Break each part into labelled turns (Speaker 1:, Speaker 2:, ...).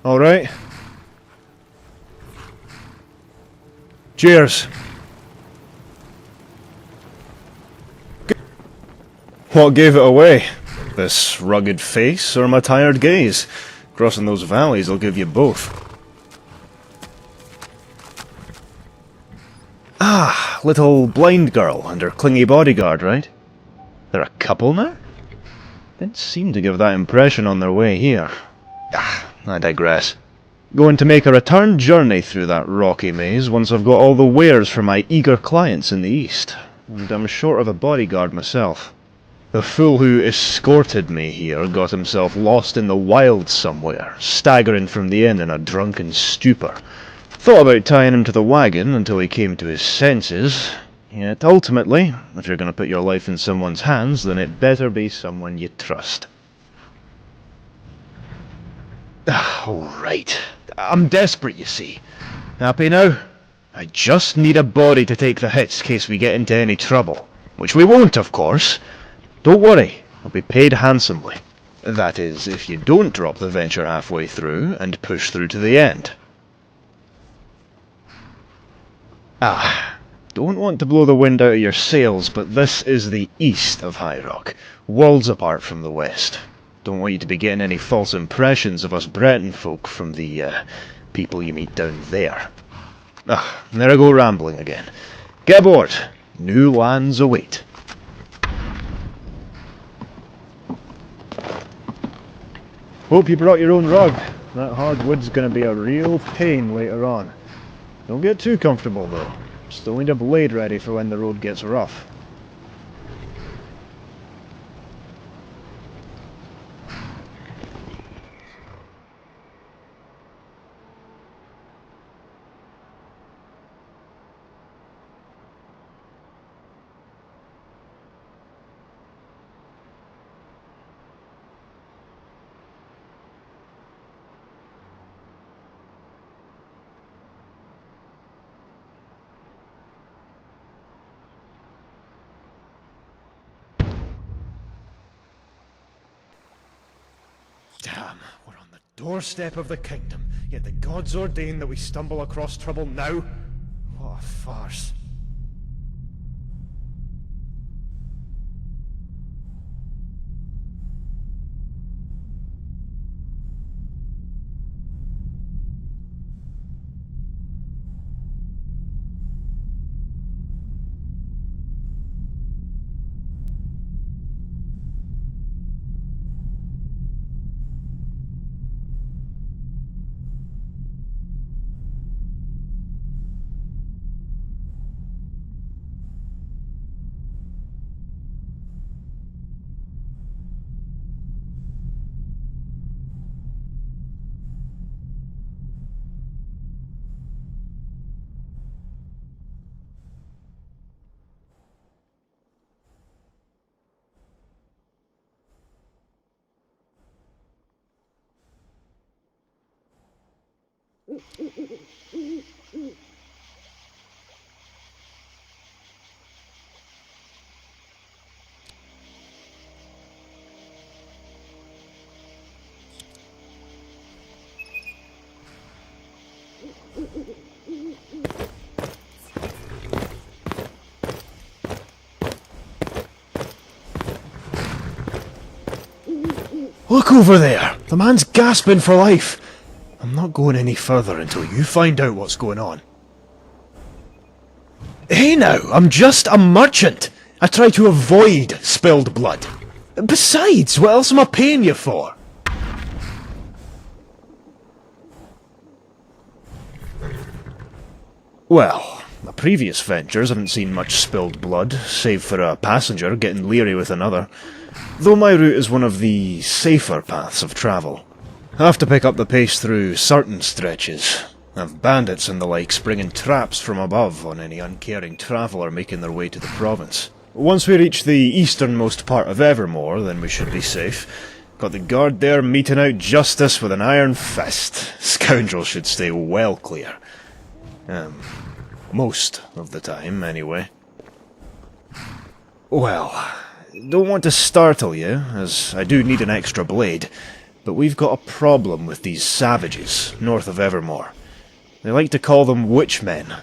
Speaker 1: Alright. Cheers. What gave it away? This rugged face or my tired gaze? Crossing those valleys will give you both. Ah, little blind girl and her clingy bodyguard, right? They're a couple now? Didn't seem to give that impression on their way here. Ah, I digress. Going to make a return journey through that rocky maze once I've got all the wares for my eager clients in the east. And I'm short of a bodyguard myself. The fool who escorted me here got himself lost in the wilds somewhere, staggering from the inn in a drunken stupor. Thought about tying him to the wagon until he came to his senses, yet ultimately, if you're going to put your life in someone's hands, then it better be someone you trust. Alright. I'm desperate, you see. Happy now? I just need a body to take the hits in case we get into any trouble. Which we won't, of course. Don't worry, I'll be paid handsomely. That is, if you don't drop the venture halfway through and push through to the end. Don't want to blow the wind out of your sails, but this is the east of High Rock, worlds apart from the west. Don't want you to be getting any false impressions of us Breton folk from the, people you meet down there. There I go rambling again. Get aboard! New lands await. Hope you brought your own rug. That hardwood's gonna be a real pain later on. Don't get too comfortable though. Still need a blade ready for when the road gets rough. Damn, we're on the doorstep of the kingdom, yet the gods ordain that we stumble across trouble now? What a farce. Look over there! The man's gasping for life! I'm not going any further until you find out what's going on. Hey now, I'm just a merchant! I try to avoid spilled blood. Besides, what else am I paying you for? Well, my previous ventures haven't seen much spilled blood, save for a passenger getting leery with another. Though my route is one of the safer paths of travel. I have to pick up the pace through certain stretches. I've bandits and the like springing traps from above on any uncaring traveller making their way to the province. Once we reach the easternmost part of Evermore, then we should be safe. Got the guard there meting out justice with an iron fist. Scoundrels should stay well clear. Most of the time, anyway. Well, don't want to startle you, as I do need an extra blade. but we've got a problem with these savages north of Evermore. They like to call them witchmen.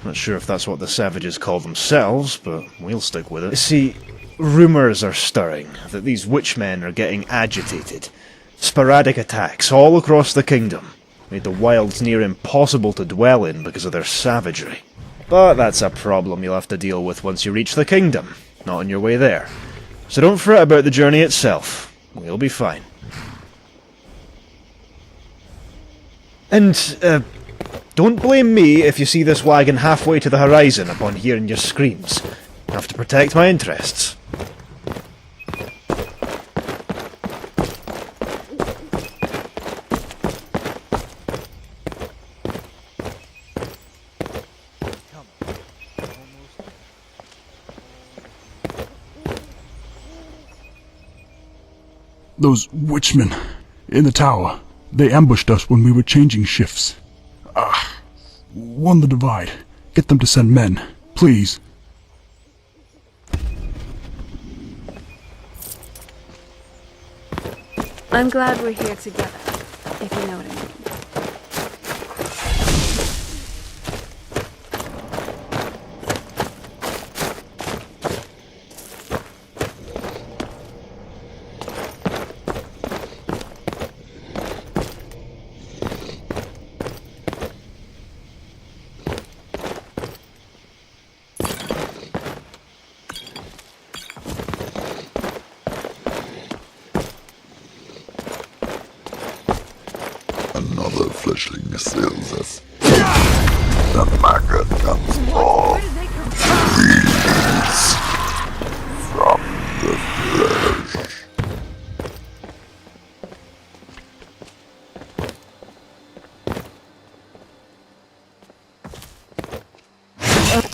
Speaker 1: Not sure if that's what the savages call themselves, but we'll stick with it. See, rumours are stirring that these witchmen are getting agitated. Sporadic attacks all across the kingdom made the wilds near impossible to dwell in because of their savagery. But that's a problem you'll have to deal with once you reach the kingdom, not on your way there. So don't fret about the journey itself. We'll be fine. And, don't blame me if you see this wagon halfway to the horizon upon hearing your screams. I have to protect my interests.
Speaker 2: Those witchmen in the tower, they ambushed us when we were changing shifts. Won the divide. Get them to send men, please.
Speaker 3: I'm glad we're here together, if you know what I mean.
Speaker 4: Another fleshling assails us. The maggot comes forth. Release from the flesh.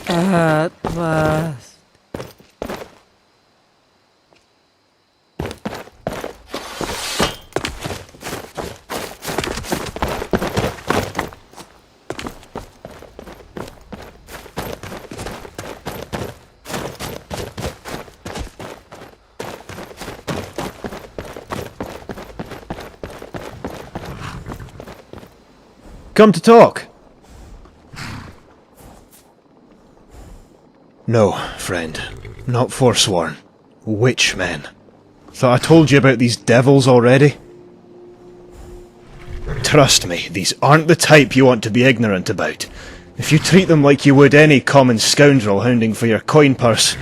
Speaker 5: At last.
Speaker 1: Come to talk. No, friend. Not forsworn. Witchmen. Thought I told you about these devils already? Trust me, these aren't the type you want to be ignorant about. If you treat them like you would any common scoundrel hounding for your coin purse,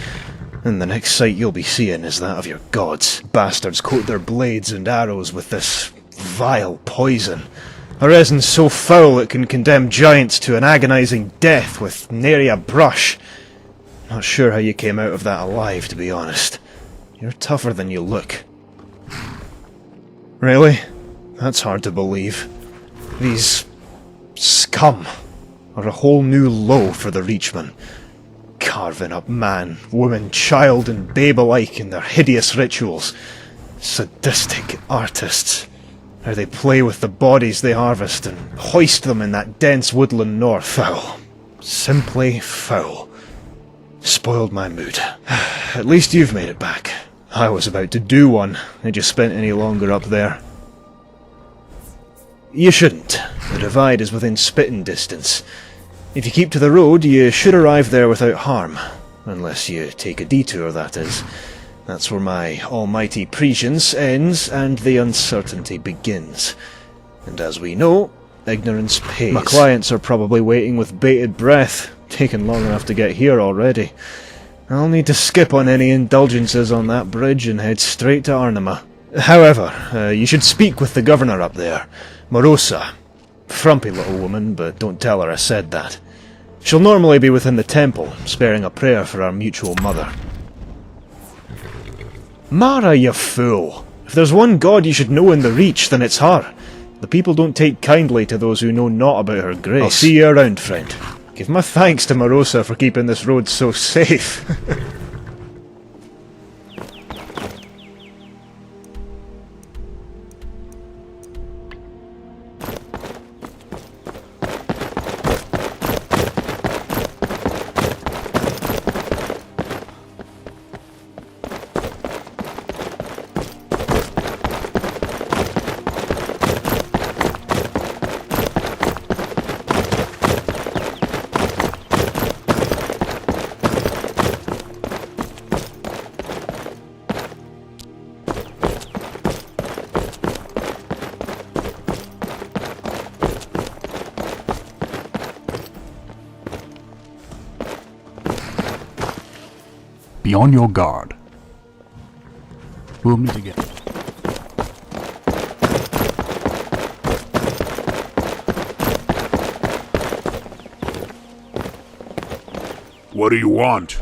Speaker 1: then the next sight you'll be seeing is that of your gods. Bastards coat their blades and arrows with this vile poison. A resin so foul it can condemn giants to an agonizing death with nary a brush. Not sure how you came out of that alive, to be honest. You're tougher than you look. Really? That's hard to believe. These scum are a whole new low for the Reachmen. Carving up man, woman, child and babe alike in their hideous rituals. Sadistic artists. How they play with the bodies they harvest and hoist them in that dense woodland north. Foul. Simply foul. Spoiled my mood. At least you've made it back. I was about to do one, had you spent any longer up there. You shouldn't. The divide is within spitting distance. If you keep to the road, you should arrive there without harm. Unless you take a detour, that is. That's where my almighty prescience ends and the uncertainty begins. And as we know, ignorance pays. My clients are probably waiting with bated breath, taken long enough to get here already. I'll need to skip on any indulgences on that bridge and head straight to Arnima. However, you should speak with the governor up there, Morosa. Frumpy little woman, but don't tell her I said that. She'll normally be within the temple, sparing a prayer for our mutual mother. Mara, you fool! If there's one god you should know in the Reach, then it's her. The people don't take kindly to those who know not about her grace. I'll see you around, friend. Give my thanks to Morosa for keeping this road so safe.
Speaker 2: Be on your guard. We'll meet again.
Speaker 5: What do you want?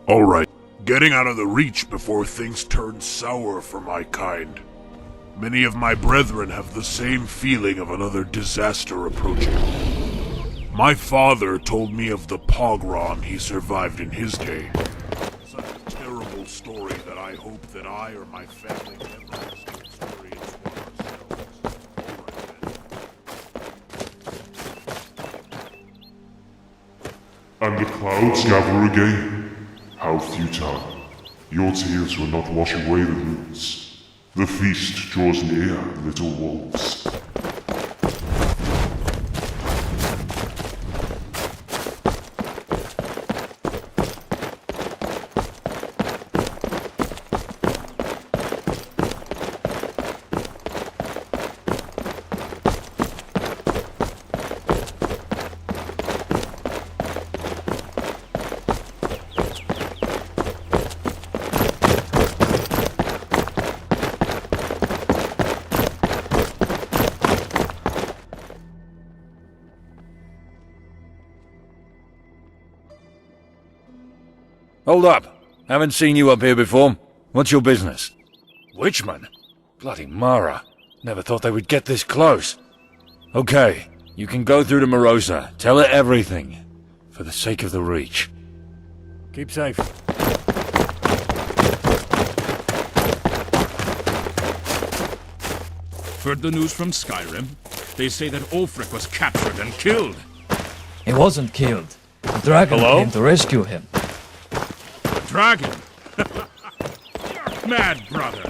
Speaker 5: All right. Getting out of the Reach before things turn sour for my kind. Many of my brethren have the same feeling of another disaster approaching. My father told me of the pogrom he survived in his day. Such a terrible story that I hope that I or my family never has to experience one ourselves.
Speaker 6: And the clouds gather again. How futile. Your tears will not wash away the roots. The feast draws near, little wolves.
Speaker 7: Hold up. Haven't seen you up here before. What's your business? Witchmen? Bloody Mara. Never thought they would get this close. Okay, you can go through to Morosa. Tell her everything. For the sake of the Reach. Keep safe.
Speaker 8: Heard the news from Skyrim? They say that Ulfric was captured and killed.
Speaker 9: He wasn't killed. The dragon came to rescue him.
Speaker 8: Dragon? You're mad, brother.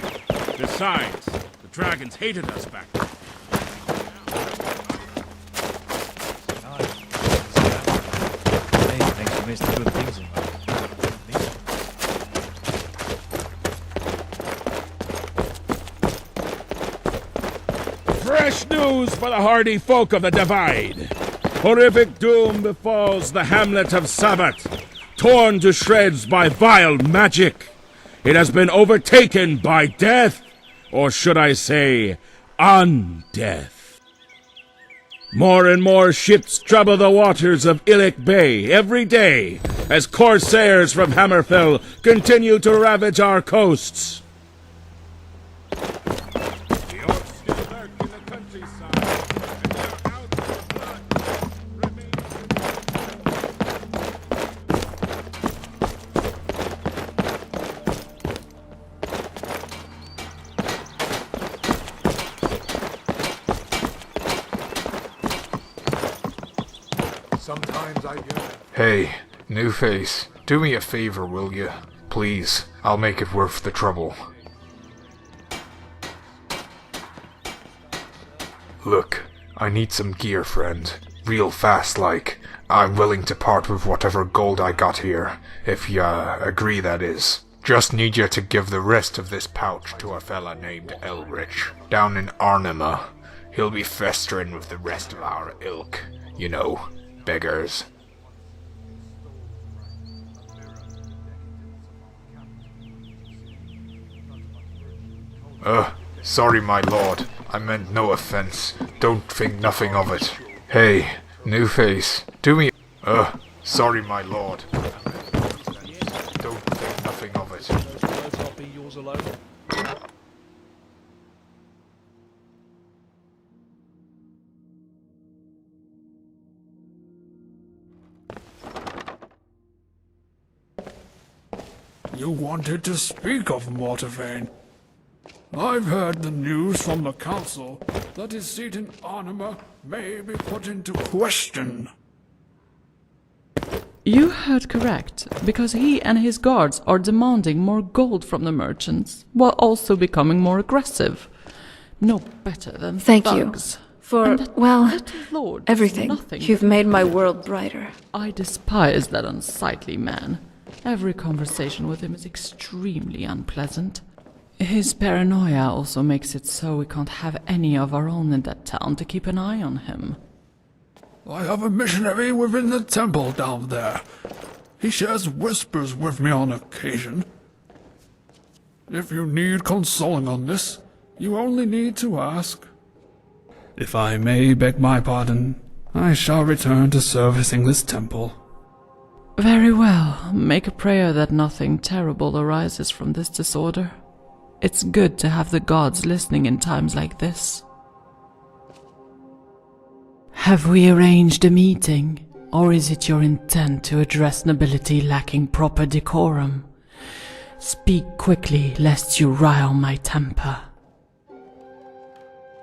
Speaker 8: Besides, the dragons hated us back then.
Speaker 9: Thanks to Mr. Good Things in
Speaker 8: Fresh news for the hardy folk of the Divide. Horrific doom befalls the hamlet of Sabbath, torn to shreds by vile magic. It has been overtaken by death, or should I say, undeath. More and more ships trouble the waters of Illic Bay every day as corsairs from Hammerfell continue to ravage our coasts. The orcs still lurk in the countryside, and their out of blood remains.
Speaker 10: Sometimes I do. Hey, new face, do me a favor, will you? Please, I'll make it worth the trouble. Look, I need some gear, friend. Real fast, like. I'm willing to part with whatever gold I got here, if ya agree, that is. Just need you to give the rest of this pouch to a fella named Elrich, down in Arnima. He'll be festering with the rest of our ilk. You know, beggars. Sorry, my lord. I meant no offense. Don't think nothing of it. Hey, new face, do me. Sorry, my lord. Don't think nothing of it.
Speaker 2: You wanted to speak of Mortavane. I've heard the news from the council that his seat in Arnima may be put into question.
Speaker 11: You heard correct, because he and his guards are demanding more gold from the merchants, while also becoming more aggressive. No better than
Speaker 3: Thank
Speaker 11: thugs.
Speaker 3: you for, well,
Speaker 11: Little lord does
Speaker 3: everything.
Speaker 11: nothing
Speaker 3: You've
Speaker 11: but
Speaker 3: made my
Speaker 11: complain.
Speaker 3: world brighter.
Speaker 11: I despise that unsightly man. Every conversation with him is extremely unpleasant. His paranoia also makes it so we can't have any of our own in that town to keep an eye on him.
Speaker 2: I have a missionary within the temple down there. He shares whispers with me on occasion. If you need consoling on this, you only need to ask. If I may beg my pardon, I shall return to servicing this temple.
Speaker 11: Very well. Make a prayer that nothing terrible arises from this disorder. It's good to have the gods listening in times like this. Have we arranged a meeting, or is it your intent to address nobility lacking proper decorum? Speak quickly, lest you rile my temper.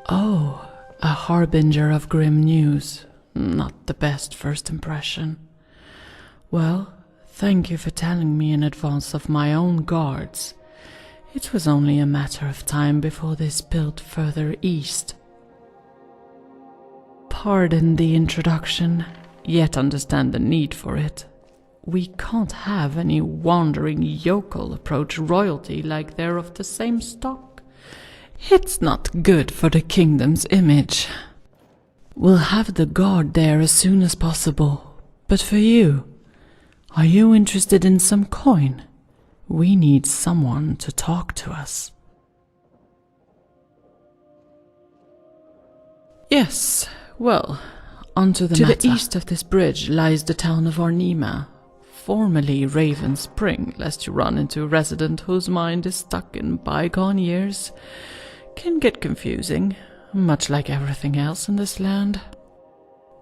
Speaker 11: Oh, a harbinger of grim news. Not the best first impression. Well, thank you for telling me in advance of my own guards. It was only a matter of time before they spilled further east. Pardon the introduction, yet understand the need for it. We can't have any wandering yokel approach royalty like they're of the same stock. It's not good for the kingdom's image. We'll have the guard there as soon as possible. But for you, are you interested in some coin? We need someone to talk to us. Yes, well, onto the matter. To the east of this bridge lies the town of Ornima, formerly Raven Spring, lest you run into a resident whose mind is stuck in bygone years. Can get confusing, much like everything else in this land.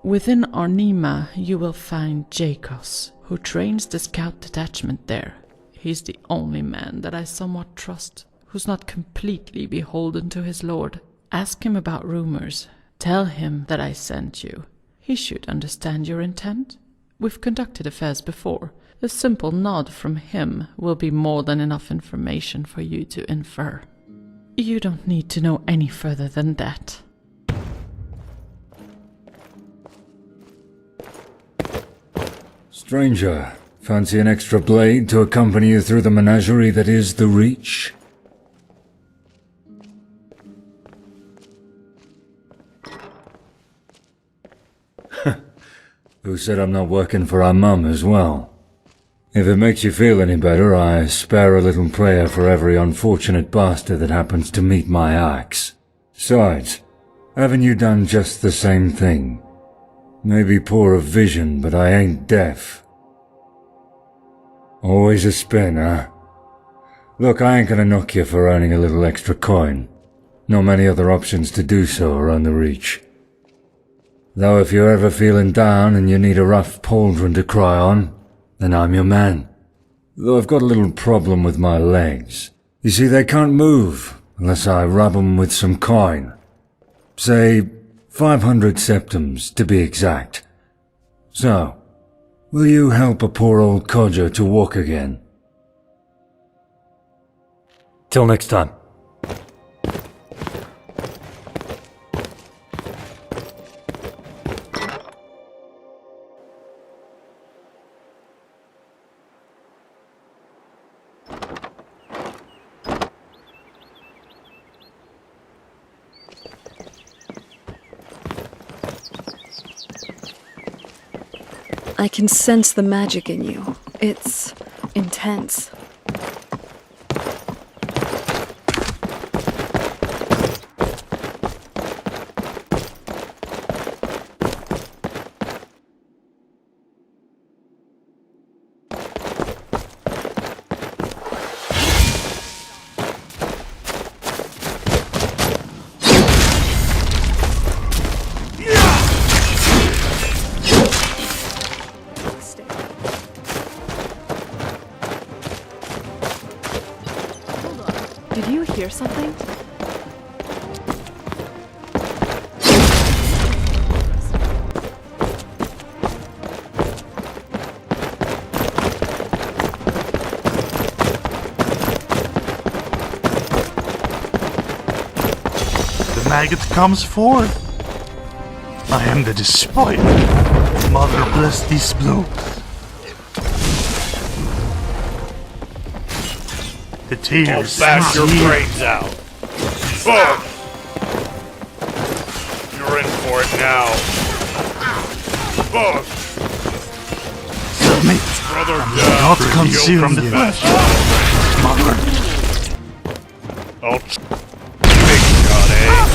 Speaker 11: Within Ornima you will find Jakos, who trains the scout detachment there. He's the only man that I somewhat trust, who's not completely beholden to his lord. Ask him about rumors. Tell him that I sent you. He should understand your intent. We've conducted affairs before. A simple nod from him will be more than enough information for you to infer. You don't need to know any further than that.
Speaker 7: Stranger, fancy an extra blade to accompany you through the menagerie that is the Reach? Who said I'm not working for our mum as well? If it makes you feel any better, I spare a little prayer for every unfortunate bastard that happens to meet my axe. Besides, haven't you done just the same thing? Maybe poor of vision, but I ain't deaf. Always a spin, huh? Look, I ain't gonna knock you for earning a little extra coin. Not many other options to do so around the Reach. Though if you're ever feeling down and you need a rough pauldron to cry on, then I'm your man. Though I've got a little problem with my legs. You see, they can't move unless I rub 'em with some coin. Say, 500 septums to be exact. So, will you help a poor old codger to walk again? Till next time.
Speaker 3: I can sense the magic in you. It's intense. Did you hear something?
Speaker 12: The maggot comes forth. I am the despoiler. Mother bless these blows. The tears.
Speaker 5: I'll bash your brains out. Ugh. You're in for it now. Ugh.
Speaker 12: Submit.
Speaker 5: brother
Speaker 12: Not consumed in mother.
Speaker 5: I'll big shot, eh?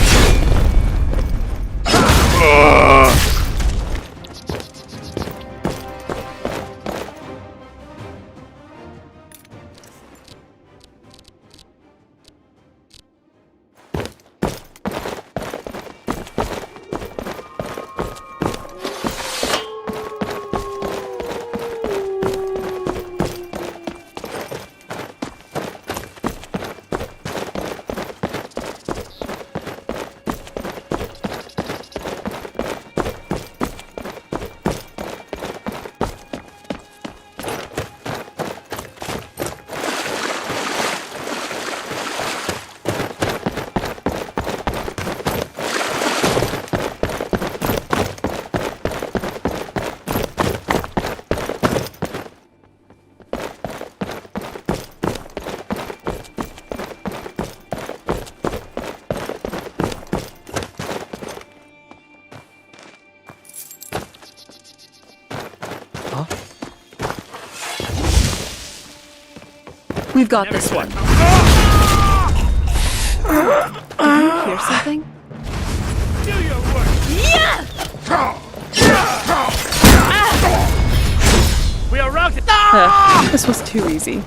Speaker 3: We've got this one. Did you hear something?
Speaker 8: Do your work!
Speaker 3: Yeah!
Speaker 8: We are routed!
Speaker 3: This was too easy.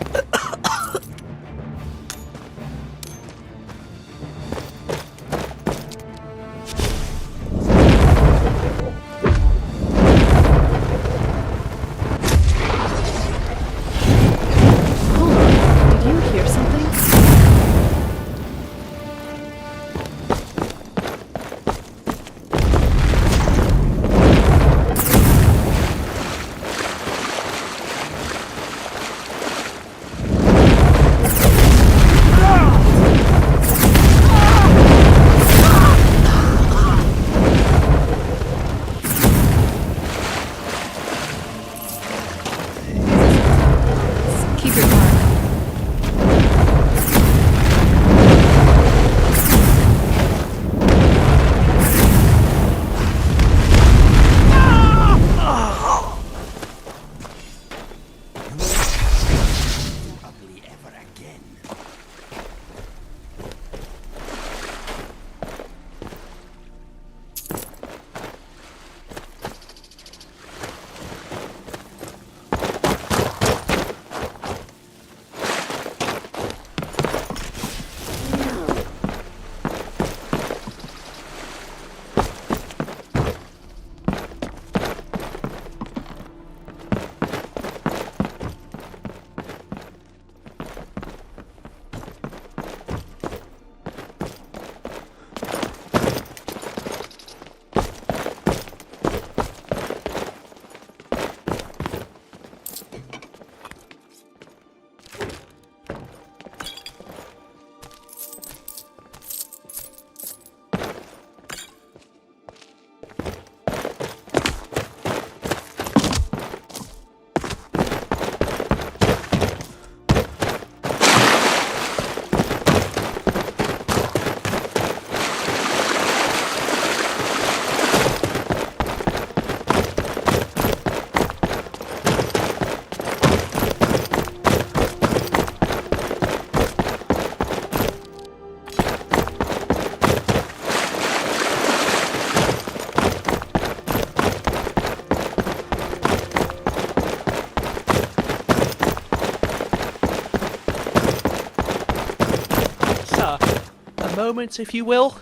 Speaker 13: Moment, if you will.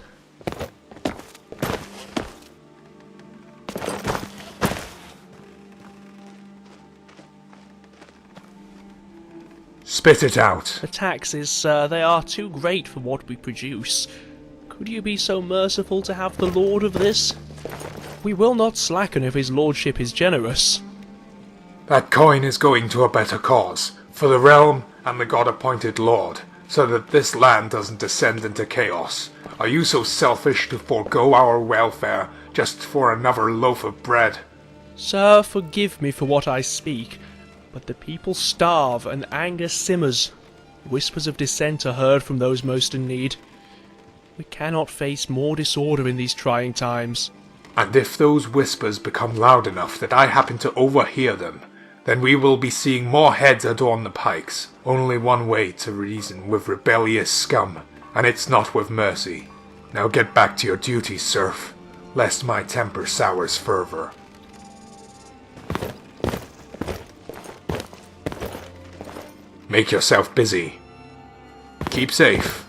Speaker 10: Spit it out.
Speaker 13: The taxes, sir, they are too great for what we produce. Could you be so merciful to have the lord of this? We will not slacken if his lordship is generous.
Speaker 10: That coin is going to a better cause, for the realm and the god-appointed lord, so that this land doesn't descend into chaos. Are you so selfish to forego our welfare just for another loaf of bread?
Speaker 13: Sir, forgive me for what I speak, but the people starve and anger simmers. Whispers of dissent are heard from those most in need. We cannot face more disorder in these trying times.
Speaker 10: And if those whispers become loud enough that I happen to overhear them, then we will be seeing more heads adorn the pikes. Only one way to reason with rebellious scum, and it's not with mercy. Now get back to your duties, serf, lest my temper sours further. Make yourself busy. Keep safe.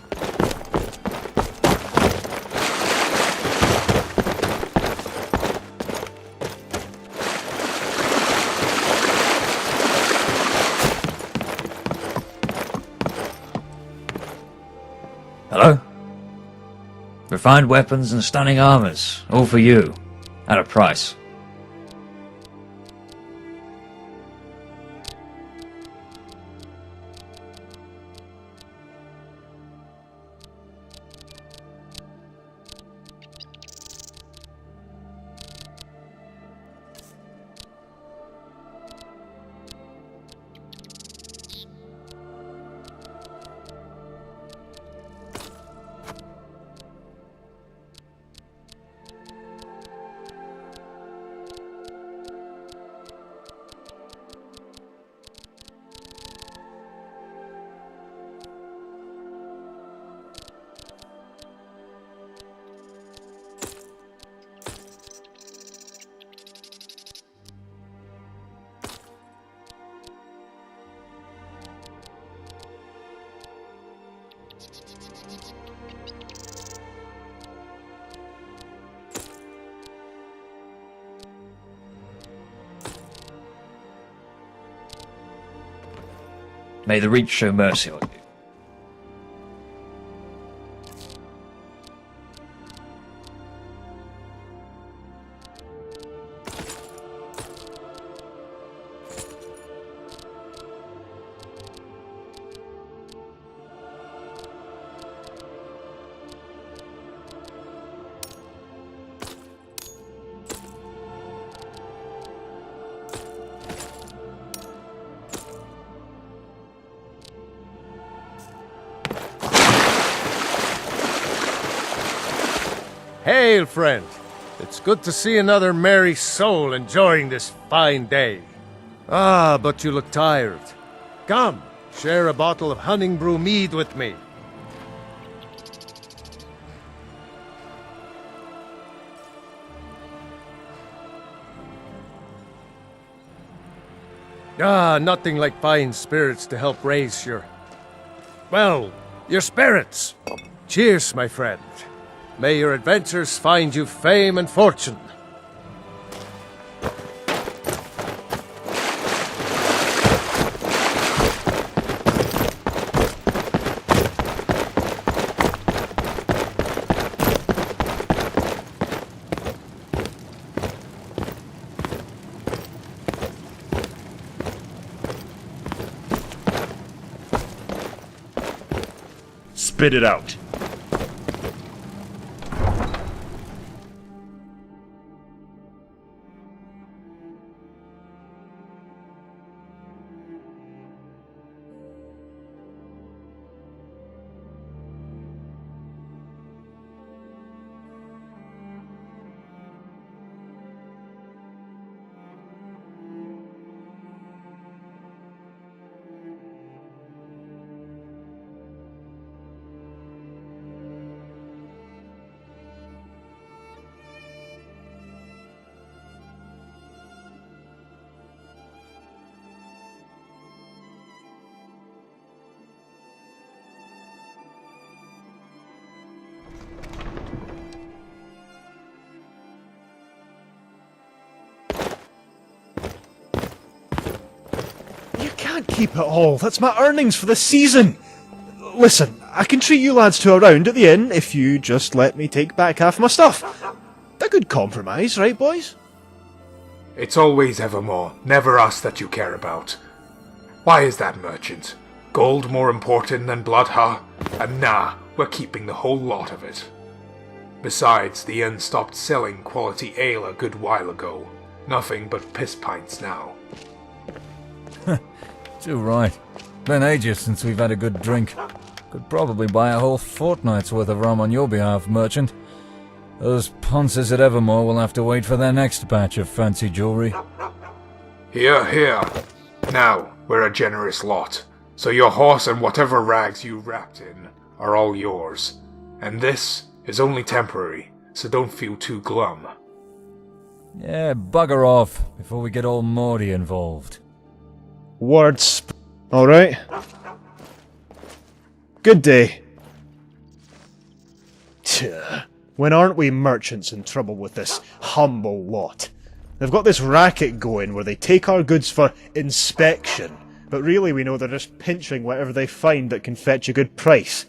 Speaker 9: Hello? Refined weapons and stunning armors, all for you, at a price. May the Reach show mercy on you.
Speaker 14: Hail, friend! It's good to see another merry soul enjoying this fine day. Ah, but you look tired. Come, share a bottle of Hunting Brew mead with me. Ah, nothing like fine spirits to help raise your... well, your spirits. Cheers, my friend. May your adventures find you fame and fortune.
Speaker 1: Spit it out. Can't keep it all. That's my earnings for the season. Listen, I can treat you lads to a round at the inn if you just let me take back half my stuff. A good compromise, right, boys?
Speaker 10: It's always Evermore, never us that you care about. Why is that, merchant? Gold more important than blood, huh? And nah, we're keeping the whole lot of it. Besides, the inn stopped selling quality ale a good while ago. Nothing but piss pints now.
Speaker 7: Too right. Been ages since we've had a good drink. Could probably buy a whole fortnight's worth of rum on your behalf, merchant. Those ponces at Evermore will have to wait for their next batch of fancy jewellery.
Speaker 10: Here, here. Now, we're a generous lot, so your horse and whatever rags you wrapped in are all yours. And this is only temporary, so don't feel too glum.
Speaker 7: Yeah, bugger off before we get all Morty involved.
Speaker 1: Words. Alright. Good day. Tch, when aren't we merchants in trouble with this humble lot? They've got this racket going where they take our goods for inspection, but really we know they're just pinching whatever they find that can fetch a good price.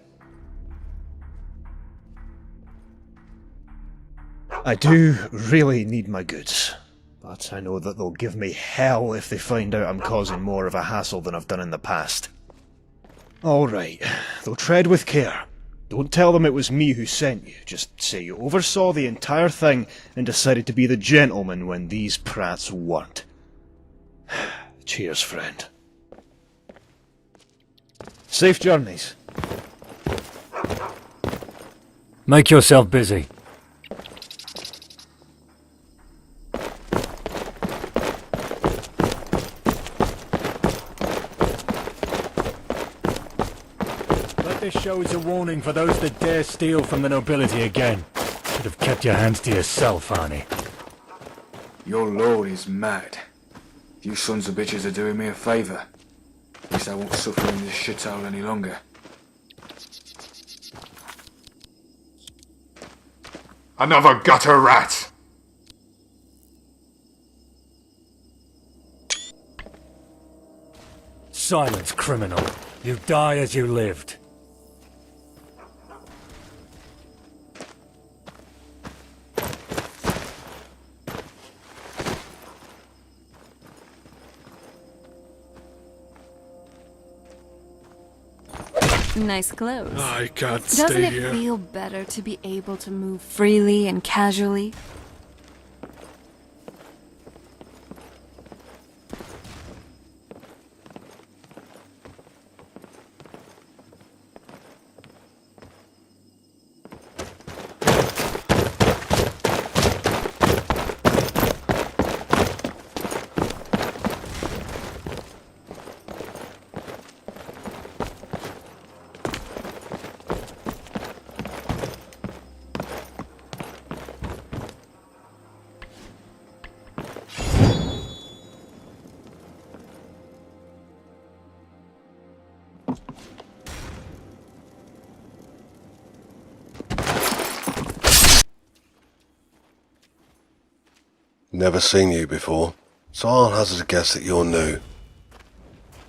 Speaker 1: I do really need my goods, but I know that they'll give me hell if they find out I'm causing more of a hassle than I've done in the past. Alright, though tread with care. Don't tell them it was me who sent you, just say you oversaw the entire thing and decided to be the gentleman when these prats weren't. Cheers, friend. Safe journeys.
Speaker 7: Make yourself busy. This show is a warning for those that dare steal from the nobility again. Should have kept your hands to yourself, Arnie.
Speaker 15: Your lord is mad. You sons of bitches are doing me a favour. At least I won't suffer in this shithole any longer.
Speaker 10: Another gutter rat!
Speaker 7: Silence, criminal. You die as you lived.
Speaker 16: Nice clothes.
Speaker 2: I can't
Speaker 16: Doesn't
Speaker 2: stay
Speaker 16: it
Speaker 2: here.
Speaker 16: feel better to be able to move freely and casually?
Speaker 4: Never seen you before, so I'll hazard a guess that you're new.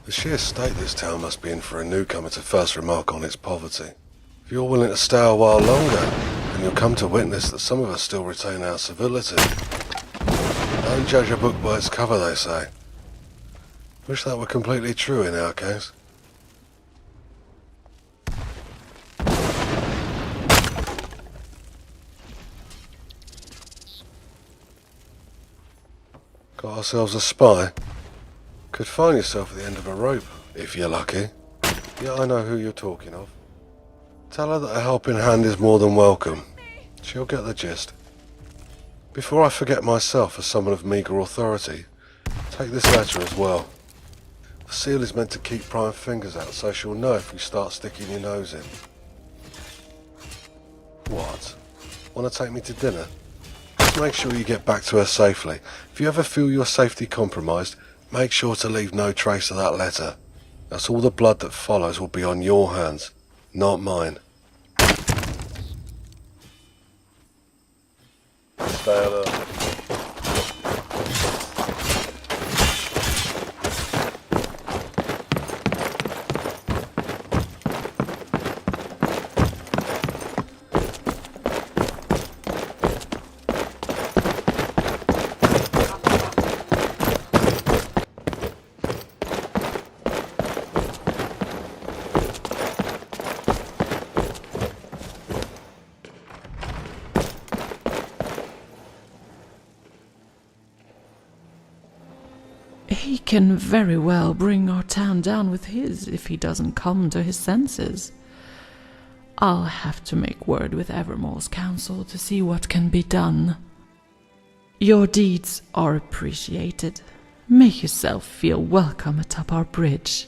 Speaker 4: The sheer state this town must be in for a newcomer to first remark on its poverty. If you're willing to stay a while longer, then you'll come to witness that some of us still retain our civility. Don't judge a book by its cover, they say. Wish that were completely true in our case. Got ourselves a spy. Could find yourself at the end of a rope, if you're lucky. Yeah, I know who you're talking of. Tell her that a helping hand is more than welcome. She'll get the gist. Before I forget myself as someone of meagre authority, take this letter as well. The seal is meant to keep prying fingers out, so she'll know if you start sticking your nose in. What? Want to take me to dinner? Just make sure you get back to her safely. If you ever feel your safety compromised, make sure to leave no trace of that letter. That's all the blood that follows will be on your hands, not mine. Stay alert.
Speaker 11: He can very well bring our town down with his if he doesn't come to his senses. I'll have to make word with Evermore's council to see what can be done. Your deeds are appreciated, Make yourself feel welcome atop our bridge.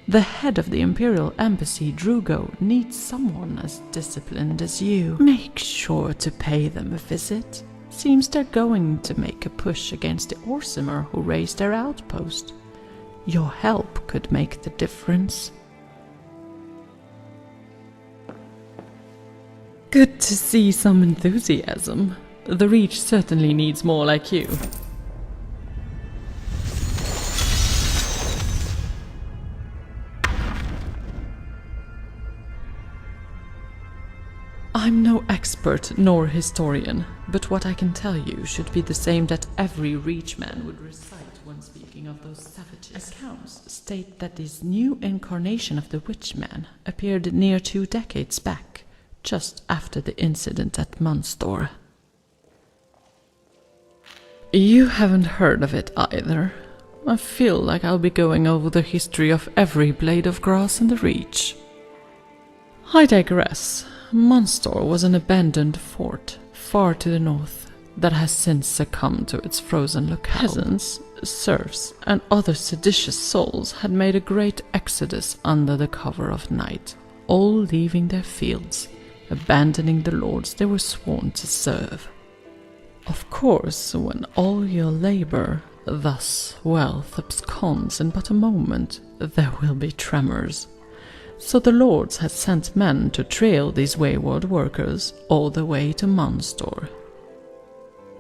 Speaker 11: The head of the Imperial Embassy, Drugo, needs someone as disciplined as you. Make sure to pay them a visit. Seems they're going to make a push against the Orsimer who raised their outpost. Your help could make the difference. Good to see some enthusiasm. The Reach certainly needs more like you. I'm no expert nor historian, but what I can tell you should be the same that every Reachman would recite when speaking of those savages. Accounts state that this new incarnation of the Witchman appeared near 2 decades back, just after the incident at Munstor. You haven't heard of it either. I feel like I'll be going over the history of every blade of grass in the Reach. I digress. Munstor was an abandoned fort far to the north that has since succumbed to its frozen locale. Peasants, serfs, and other seditious souls had made a great exodus under the cover of night, all leaving their fields, abandoning the lords they were sworn to serve. Of course, when all your labor, thus wealth, absconds in but a moment, there will be tremors. So the lords had sent men to trail these wayward workers all the way to Munstor.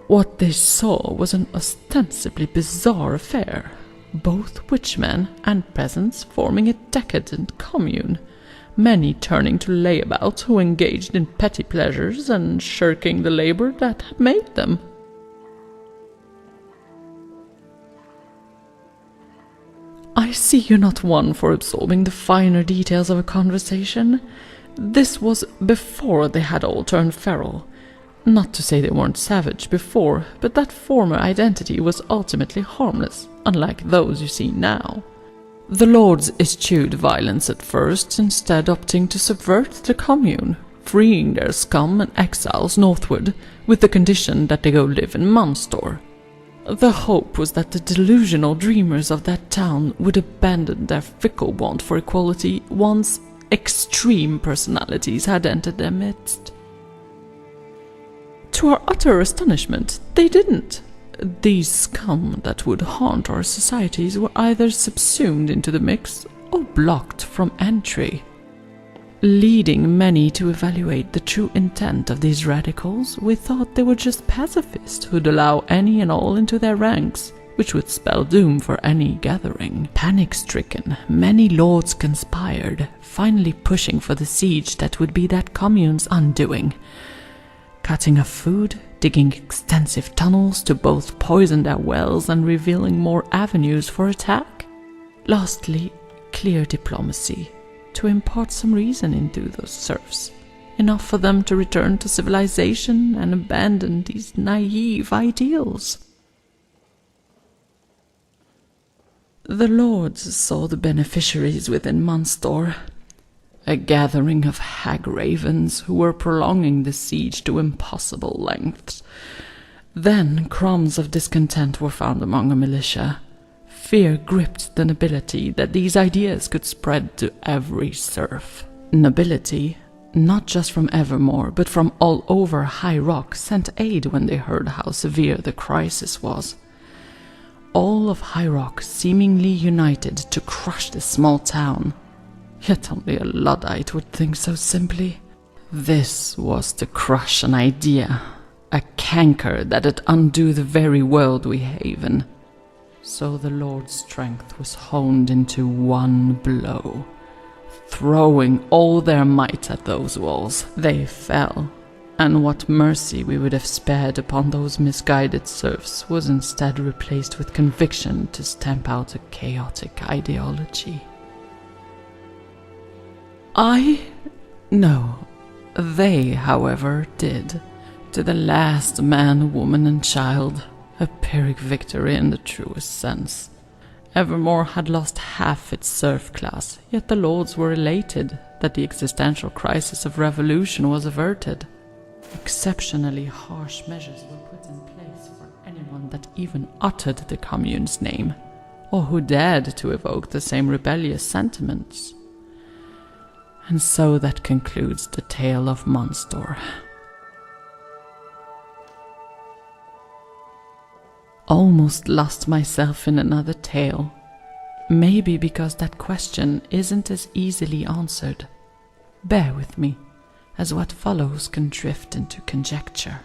Speaker 11: What they saw was an ostensibly bizarre affair, both witchmen and peasants forming a decadent commune, many turning to layabout who engaged in petty pleasures and shirking the labor that had made them. I see you're not one for absorbing the finer details of a conversation. This was before they had all turned feral. Not to say they weren't savage before, but that former identity was ultimately harmless, unlike those you see now. The lords eschewed violence at first, instead opting to subvert the commune, freeing their scum and exiles northward, with the condition that they go live in Munstor. The hope was that the delusional dreamers of that town would abandon their fickle want for equality once extreme personalities had entered their midst. To our utter astonishment, they didn't. These scum that would haunt our societies were either subsumed into the mix or blocked from entry, leading many to evaluate the true intent of these radicals. We thought they were just pacifists who'd allow any and all into their ranks, which would spell doom for any gathering. Panic-stricken, many lords conspired, finally pushing for the siege that would be that commune's undoing. Cutting off food, digging extensive tunnels to both poison their wells and revealing more avenues for attack. Lastly, clear diplomacy, to impart some reason into those serfs, enough for them to return to civilization and abandon these naive ideals. The lords saw the beneficiaries within Munstor, a gathering of hag ravens who were prolonging the siege to impossible lengths. Then crumbs of discontent were found among the militia. Fear gripped the nobility that these ideas could spread to every serf. Nobility, not just from Evermore, but from all over High Rock, sent aid when they heard how severe the crisis was. All of High Rock seemingly united to crush this small town. Yet only a Luddite would think so simply. This was to crush an idea, a canker that'd undo the very world we haven. So the Lord's strength was honed into one blow, throwing all their might at those walls. They fell, and what mercy we would have spared upon those misguided serfs was instead replaced with conviction to stamp out a chaotic ideology. No. They, however, did. To the last man, woman, and child, a Pyrrhic victory in the truest sense. Evermore had lost half its serf class, yet the lords were elated that the existential crisis of revolution was averted. Exceptionally harsh measures were put in place for anyone that even uttered the commune's name, or who dared to evoke the same rebellious sentiments. And so that concludes the tale of Monstor. Almost lost myself in another tale. Maybe because that question isn't as easily answered. Bear with me, as what follows can drift into conjecture.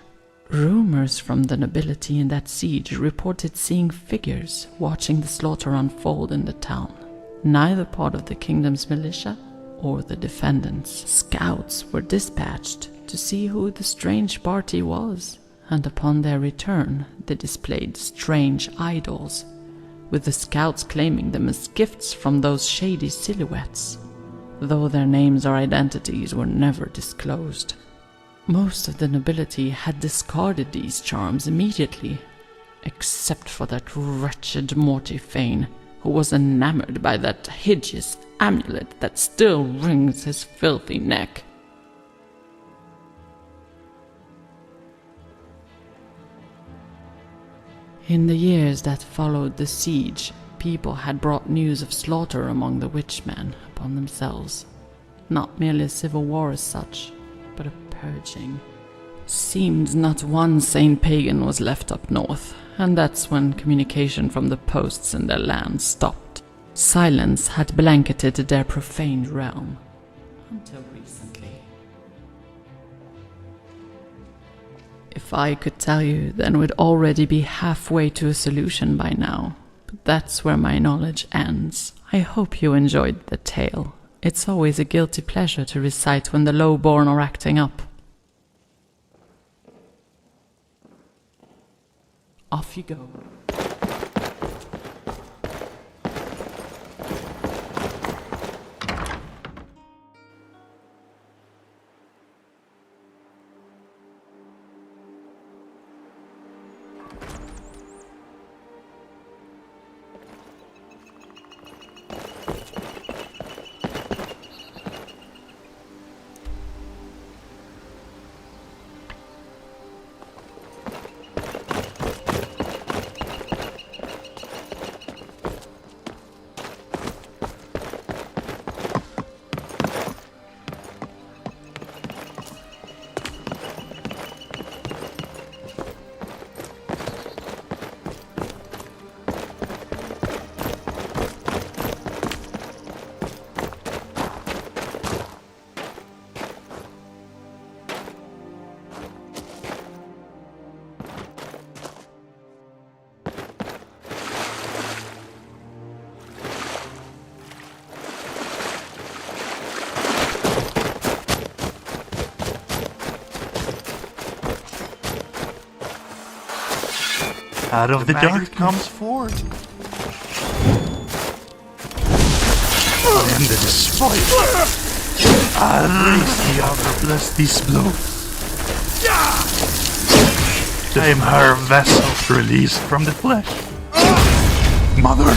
Speaker 11: Rumors from the nobility in that siege reported seeing figures watching the slaughter unfold in the town. Neither part of the kingdom's militia or the defendants. Scouts were dispatched to see who the strange party was, and upon their return they displayed strange idols, with the scouts claiming them as gifts from those shady silhouettes, though their names or identities were never disclosed. Most of the nobility had discarded these charms immediately, except for that wretched Mortifane, who was enamored by that hideous amulet that still wrings his filthy neck. In the years that followed the siege, people had brought news of slaughter among the witchmen upon themselves. Not merely a civil war as such, but a purging. Seemed not one sane pagan was left up north, and that's when communication from the posts in their land stopped. Silence had blanketed their profaned realm, until recently. If I could tell you, then we'd already be halfway to a solution by now. But that's where my knowledge ends. I hope you enjoyed the tale. It's always a guilty pleasure to recite when the low-born are acting up. Off you go.
Speaker 12: Out of the dark comes forth. I am the despoiler. I raise the overbless this blow. I am her vessel released from the flesh. Mother.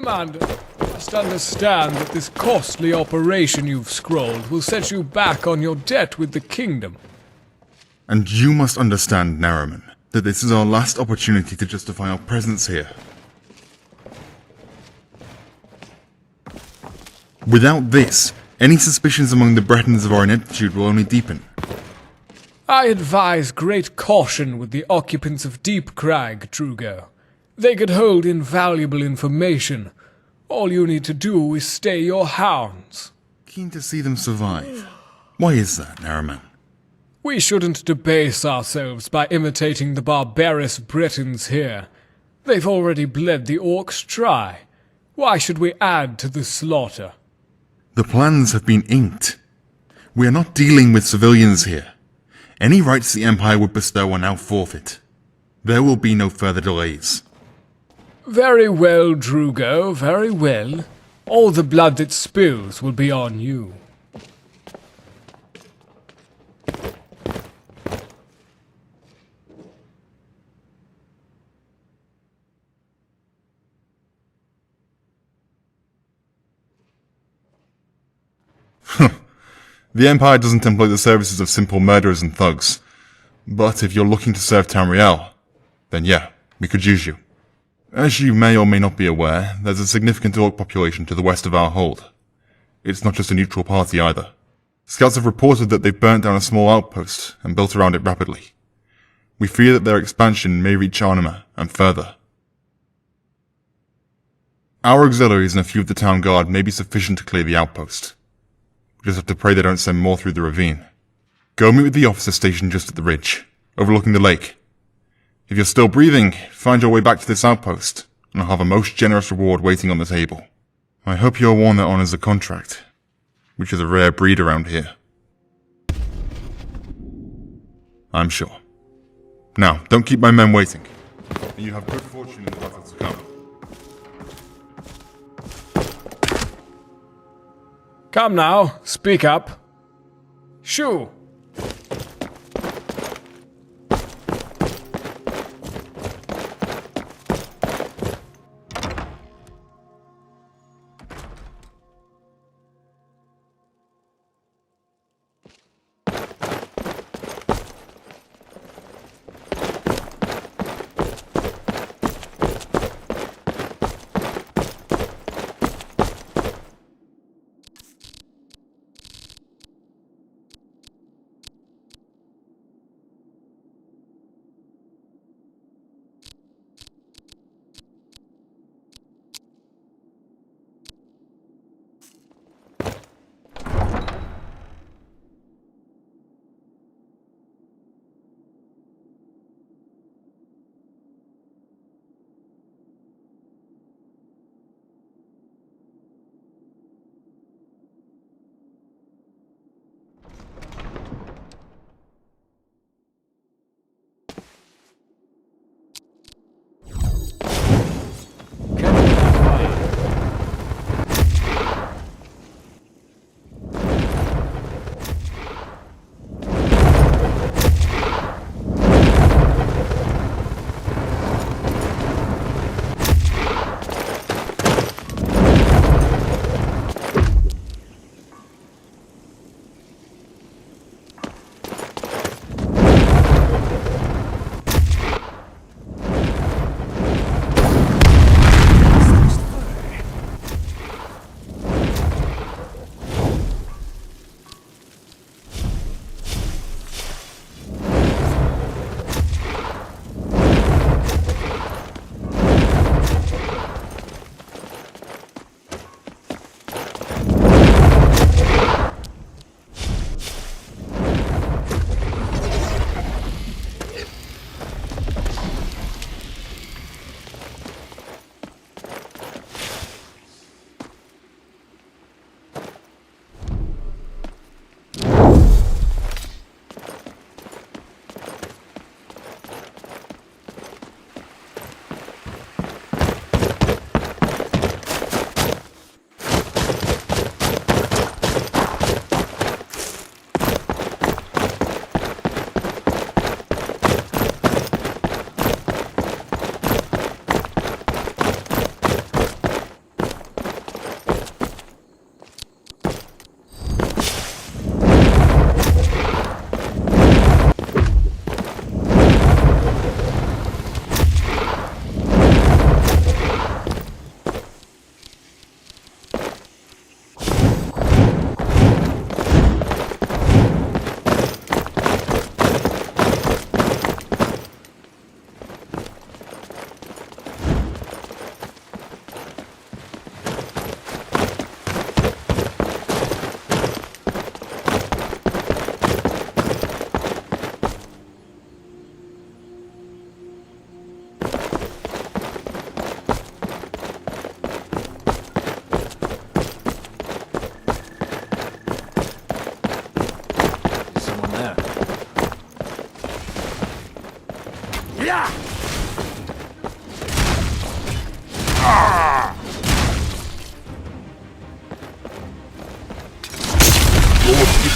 Speaker 17: Commander, you must understand that this costly operation you've scrolled will set you back on your debt with the kingdom.
Speaker 18: And you must understand, Narrowman, that this is our last opportunity to justify our presence here. Without this, any suspicions among the Bretons of our ineptitude will only deepen.
Speaker 17: I advise great caution with the occupants of Deep Crag, Drugo. They could hold invaluable information. All you need to do is stay your hounds.
Speaker 18: Keen to see them survive. Why is that, Narrowman?
Speaker 17: We shouldn't debase ourselves by imitating the barbarous Britons here. They've already bled the orcs dry. Why should we add to the slaughter?
Speaker 18: The plans have been inked. We are not dealing with civilians here. Any rights the Empire would bestow are now forfeit. There will be no further delays.
Speaker 17: Very well, Drugo, very well. All the blood that spills will be on you.
Speaker 18: The Empire doesn't employ the services of simple murderers and thugs. But if you're looking to serve Tamriel, then yeah, we could use you. As you may or may not be aware, there's a significant orc population to the west of our hold. It's not just a neutral party either. Scouts have reported that they've burnt down a small outpost and built around it rapidly. We fear that their expansion may reach Arnima and further. Our auxiliaries and a few of the town guard may be sufficient to clear the outpost. We just have to pray they don't send more through the ravine. Go meet with the officer stationed just at the ridge, overlooking the lake. If you're still breathing, find your way back to this outpost, and I'll have a most generous reward waiting on the table. I hope you're one that honors a contract, which is a rare breed around here. I'm sure. Now, don't keep my men waiting, and you have good fortune in the battles to come.
Speaker 17: Come now, speak up. Shoo!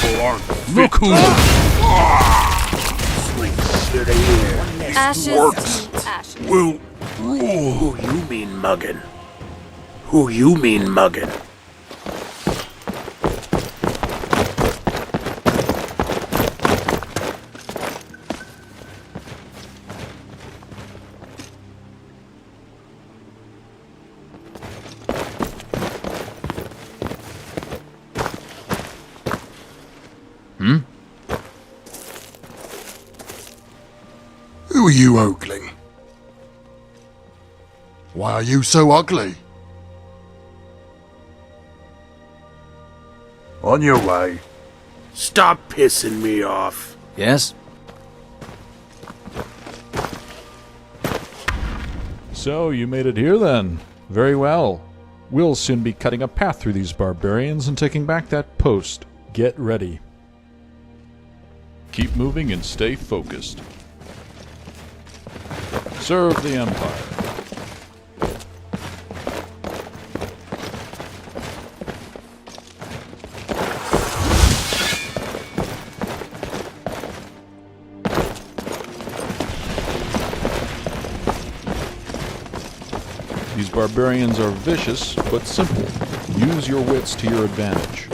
Speaker 5: people aren't fit. Look who... Sweet shit here.
Speaker 16: Ashes to ashes.
Speaker 5: Well, who you mean muggin'? Who you mean muggin'?
Speaker 19: Who are you ogling? Why are you so ugly?
Speaker 5: On your way. Stop pissing me off.
Speaker 7: Yes?
Speaker 20: So, you made it here then. Very well. We'll soon be cutting a path through these barbarians and taking back that post. Get ready. Keep moving and stay focused. Serve the Empire. These barbarians are vicious, but simple. Use your wits to your advantage.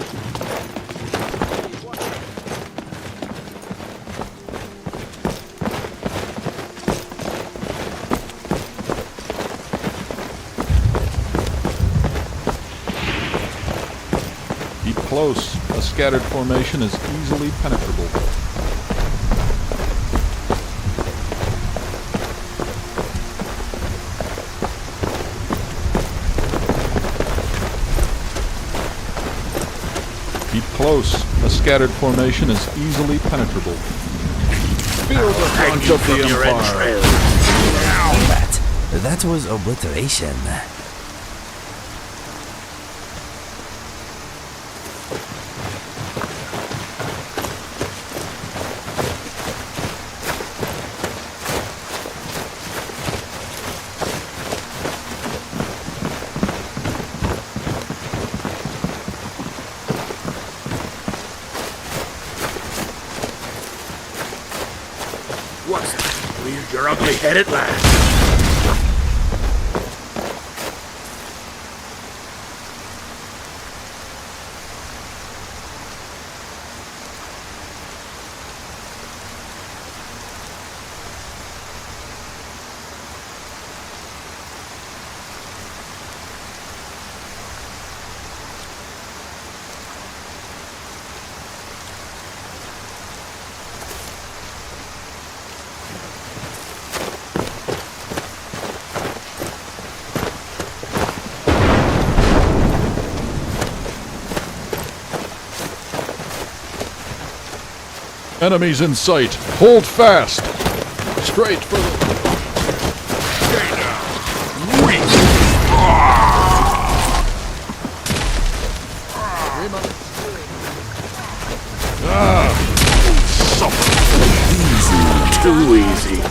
Speaker 20: Keep close. A scattered formation is easily penetrable. Keep close. A scattered formation is easily penetrable. Feel the crunch of the Empire.
Speaker 21: That was obliteration.
Speaker 5: What's that? Cleared your ugly head at last.
Speaker 20: Enemies in sight. Hold fast. Straight for the...
Speaker 5: Easy. Too easy.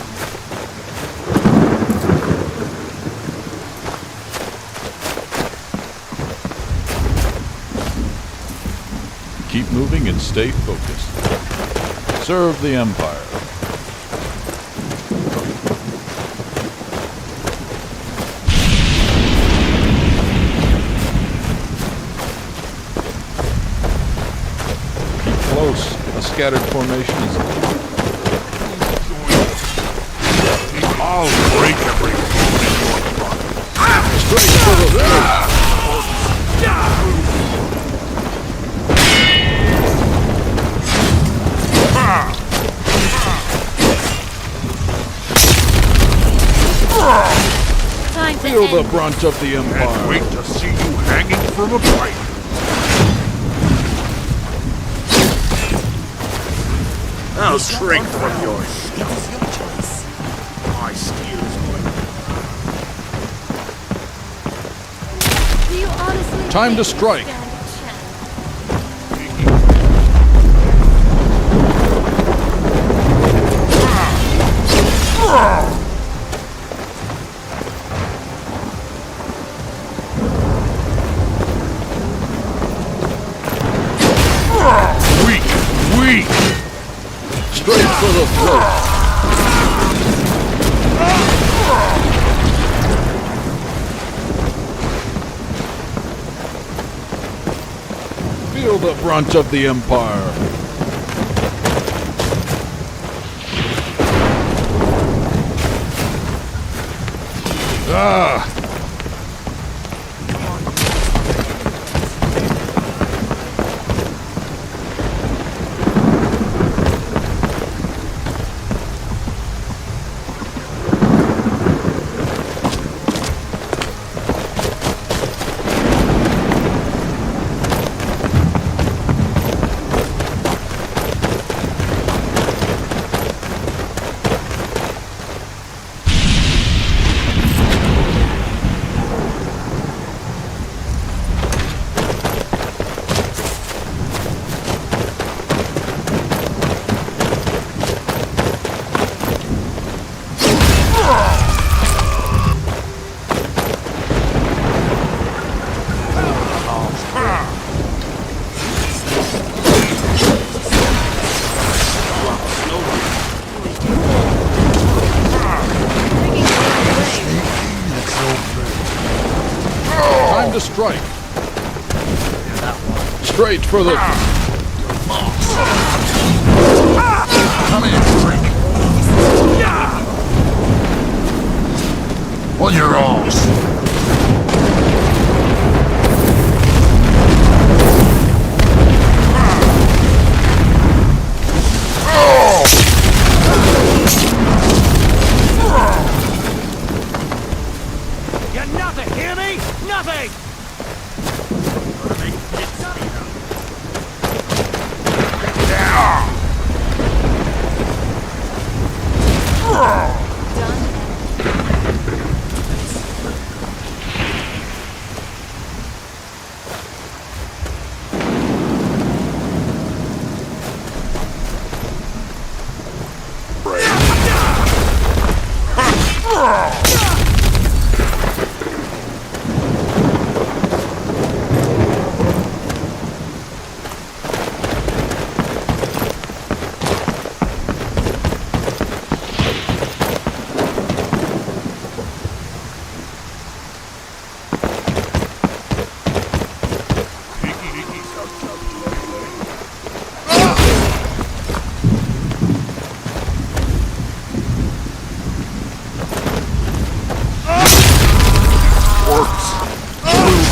Speaker 20: Keep moving and stay focused. Serve the Empire. Keep close. A scattered formation is...
Speaker 5: I'll break every bone in your body.
Speaker 20: Straight for the... Feel the brunt of the Empire.
Speaker 5: Can't wait to see you hanging from a pipe. I'll shrink from your stuff. My steel is
Speaker 16: Do you honestly
Speaker 20: Time to
Speaker 16: think you
Speaker 20: strike.
Speaker 16: stand a
Speaker 5: weak.
Speaker 20: Straight for the throat. Feel the brunt of the Empire. Ah! Time to strike. Straight for the...
Speaker 19: Come here, freak. On your arse.
Speaker 21: You're nothing, hear me? Nothing!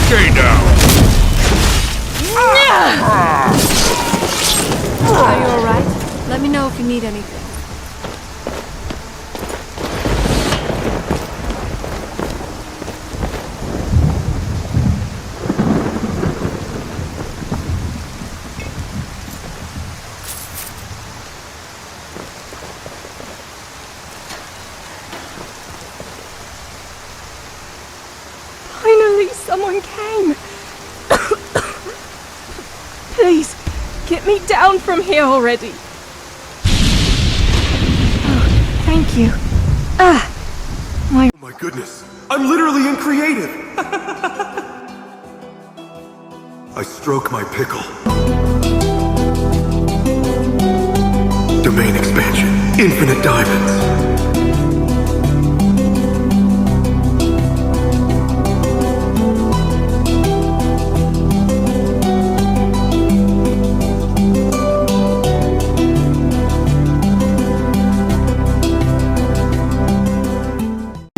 Speaker 5: Stay down.
Speaker 3: Are you alright? Let me know if you need anything.
Speaker 22: Finally, someone came. Please, get me down from here already. Oh, thank you. Oh my
Speaker 23: goodness, I'm literally in creative. I stroke my pickle. Domain expansion, infinite diamonds.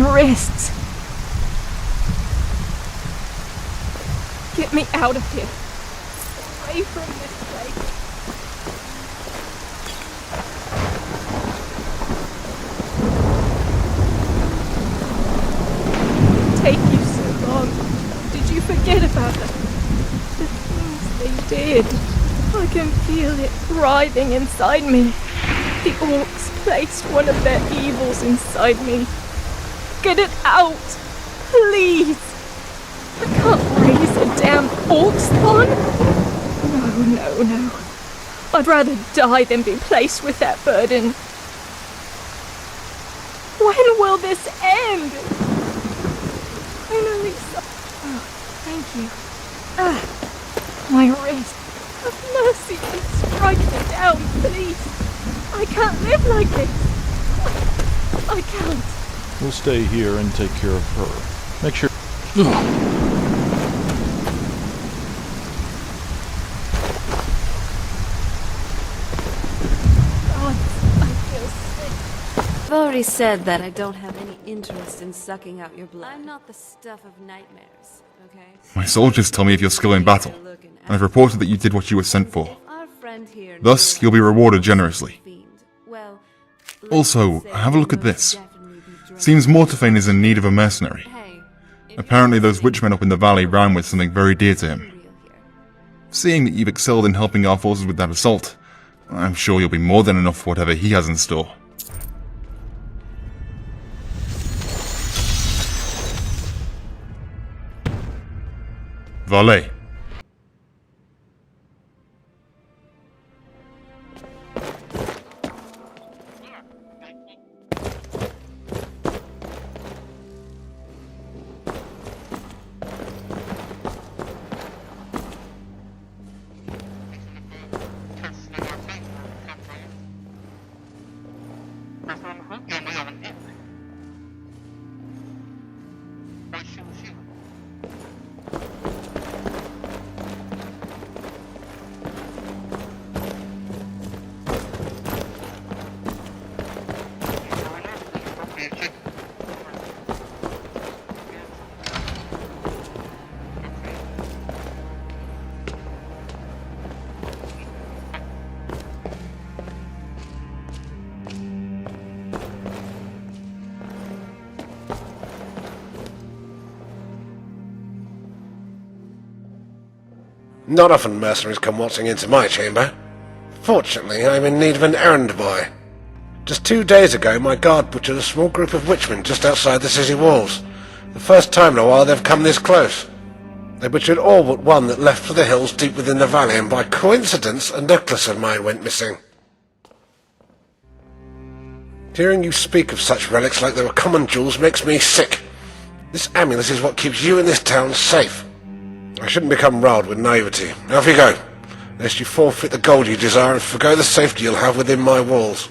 Speaker 22: Wrists. Get me out of here. Away from this place. Take you so long. Did you forget about them? The things they did. I can feel it writhing inside me. The orcs placed one of their evils inside me. Get it out! Please! I can't raise a damn orc spawn! No. I'd rather die than be placed with that burden. When will this end? Finally, oh, thank you. My wrist. Have mercy and strike me down, please. I can't live like this. I can't.
Speaker 20: We'll stay here and take care of her. Make sure...
Speaker 16: I've already said that I don't have any interest in sucking out your blood. I'm not the stuff of nightmares, okay?
Speaker 18: My soldiers tell me of your skill in battle, and I've reported that you did what you were sent for. Thus, you'll be rewarded generously. Also, have a look at this. Seems Mortafane is in need of a mercenary. Apparently those witchmen up in the valley ran with something very dear to him. Seeing that you've excelled in helping our forces with that assault, I'm sure you'll be more than enough for whatever he has in store. Valet.
Speaker 4: Not often mercenaries come waltzing into my chamber. Fortunately, I'm in need of an errand boy. Just 2 days ago, my guard butchered a small group of witchmen just outside the city walls. The first time in a while they've come this close. They butchered all but one that left for the hills deep within the valley, and by coincidence, a necklace of mine went missing. Hearing you speak of such relics like they were common jewels makes me sick. This amulet is what keeps you and this town safe. I shouldn't become riled with naivety. Off you go, lest you forfeit the gold you desire and forgo the safety you'll have within my walls.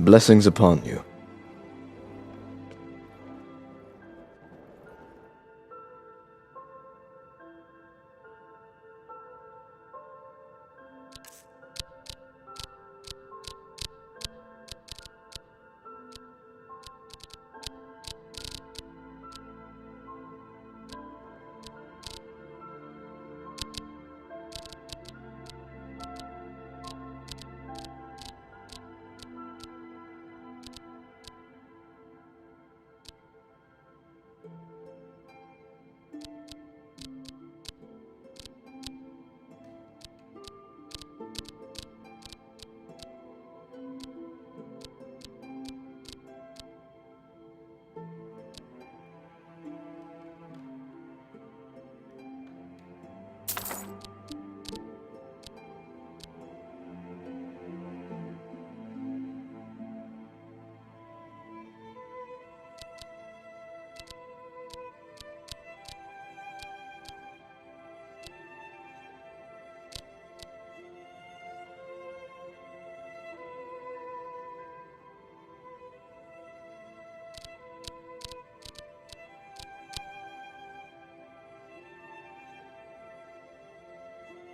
Speaker 6: Blessings upon you.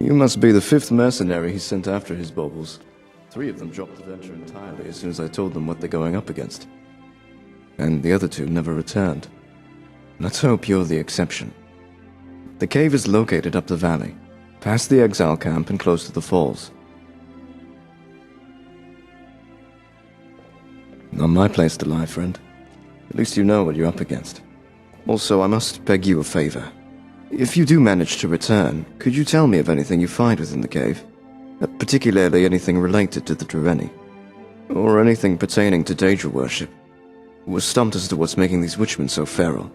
Speaker 6: You must be the 5th mercenary he sent after his baubles. 3 of them dropped the venture entirely as soon as I told them what they're going up against. And the other 2 never returned. Let's hope you're the exception. The cave is located up the valley, past the exile camp and close to the falls. Not my place to lie, friend. At least you know what you're up against. Also, I must beg you a favor. If you do manage to return, could you tell me of anything you find within the cave? Particularly anything related to the Dreveni? Or anything pertaining to Daedra worship? We're stumped as to what's making these witchmen so feral,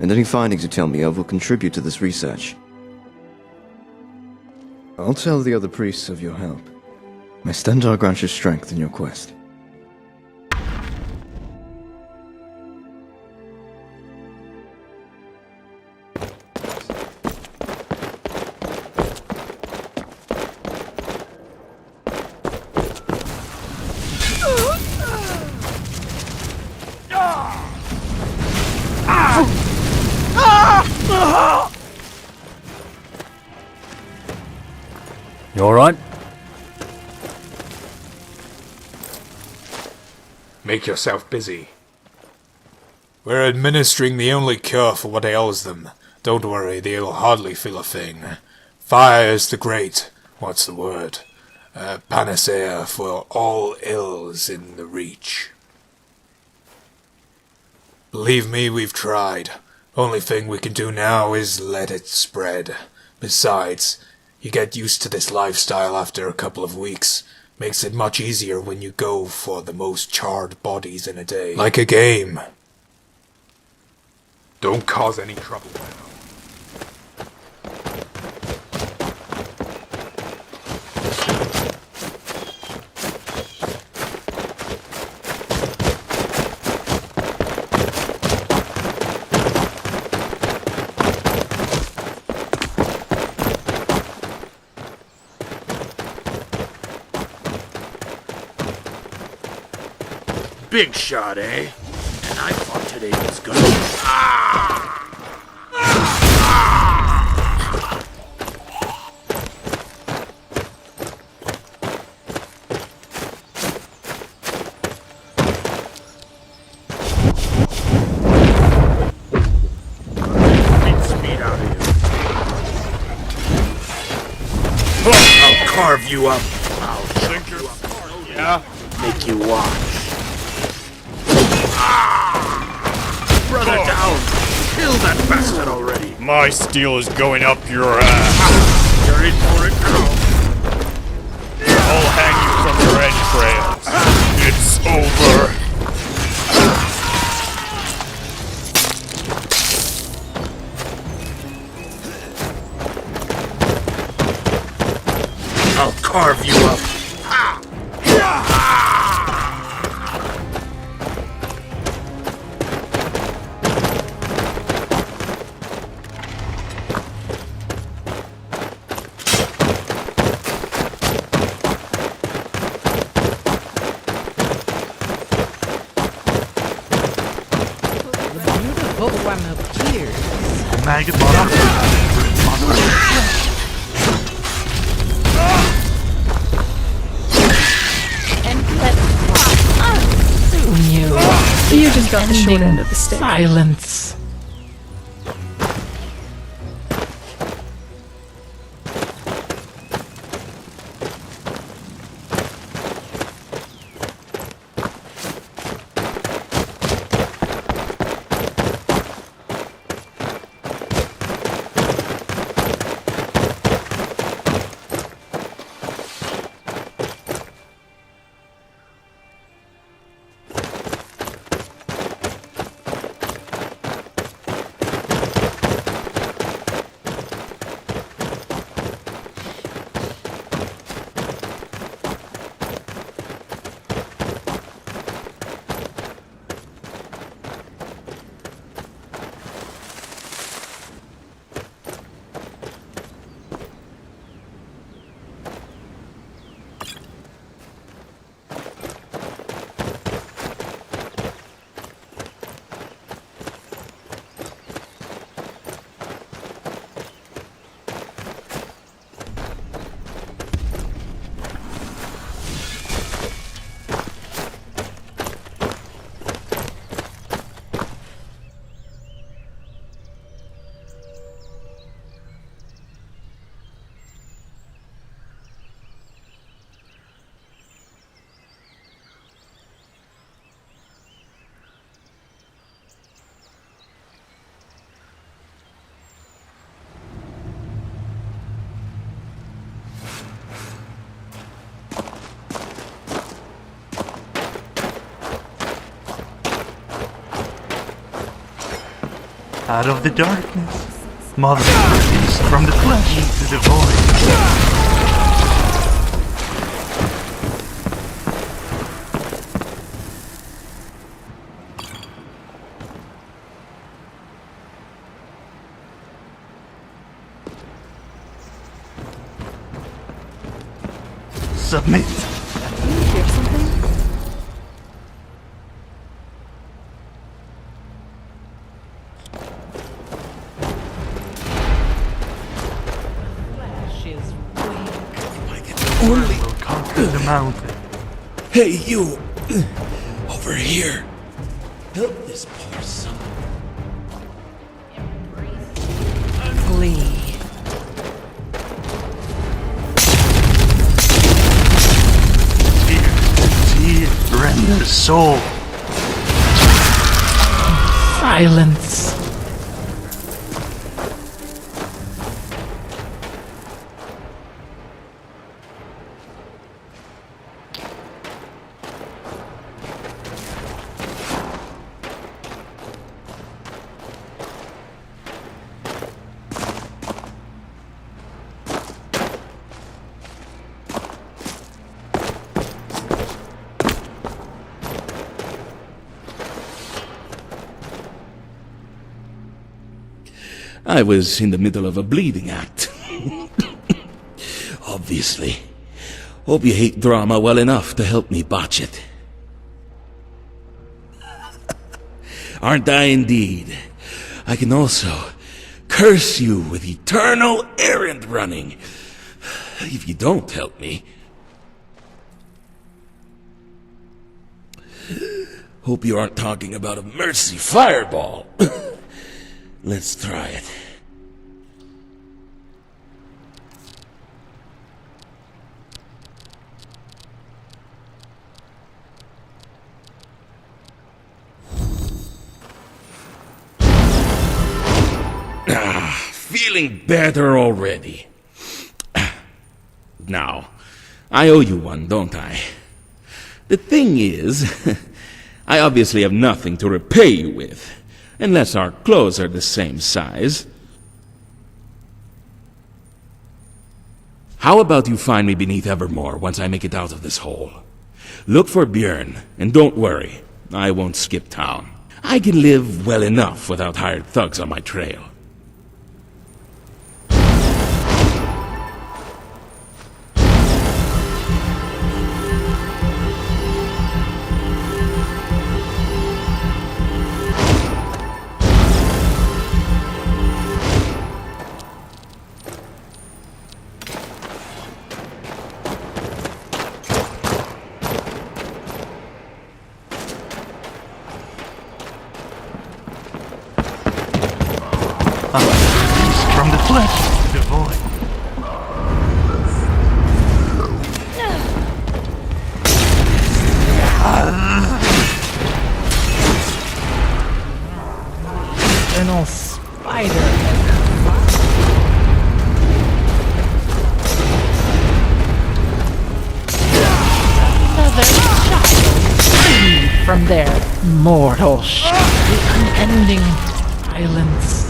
Speaker 6: and any findings you tell me of will contribute to this research. I'll tell the other priests of your help. May Stendarr grant you strength in your quest.
Speaker 7: You alright?
Speaker 10: Make yourself busy. We're administering the only cure for what ails them. Don't worry, they'll hardly feel a thing. Fire is the great, what's the word? Panacea for all ills in the Reach. Believe me, we've tried. Only thing we can do now is let it spread. Besides, you get used to this lifestyle after a couple of weeks. Makes it much easier when you go for the most charred bodies in a day. Like a game. Don't cause any trouble now.
Speaker 21: Big shot, eh? And I thought today was good. Beat speed out of you. I'll carve you up. I'll chunk you up. Yeah? Make you watch. Brother down! Kill that bastard already!
Speaker 8: My steel is going up your ass.
Speaker 21: You're in for it now.
Speaker 8: I'll hang you from your entrails. It's over.
Speaker 21: I'll carve you up.
Speaker 12: Maggot mother.
Speaker 22: You just got the short end of the stick.
Speaker 11: Silence.
Speaker 12: out of the darkness. Motherboard is from the flesh into the void. Submit.
Speaker 3: Did you hear something?
Speaker 12: Only will conquer the mountain.
Speaker 9: Hey, you! Over here! Help this poor son.
Speaker 11: Flee.
Speaker 12: Tear render soul.
Speaker 11: Silence.
Speaker 9: I was in the middle of a bleeding act. Obviously. Hope you hate drama well enough to help me botch it. Aren't I indeed? I can also curse you with eternal errand running. If you don't help me. Hope you aren't talking about a mercy fireball. Let's try it. Feeling better already. Now, I owe you one, don't I? The thing is, I obviously have nothing to repay you with. Unless our clothes are the same size. How about you find me beneath Evermore once I make it out of this hole? Look for Björn, and don't worry, I won't skip town. I can live well enough without hired thugs on my trail.
Speaker 12: From the flesh to the void.
Speaker 11: Eternal spider. Another child freed from their mortal shadow. The unending violence.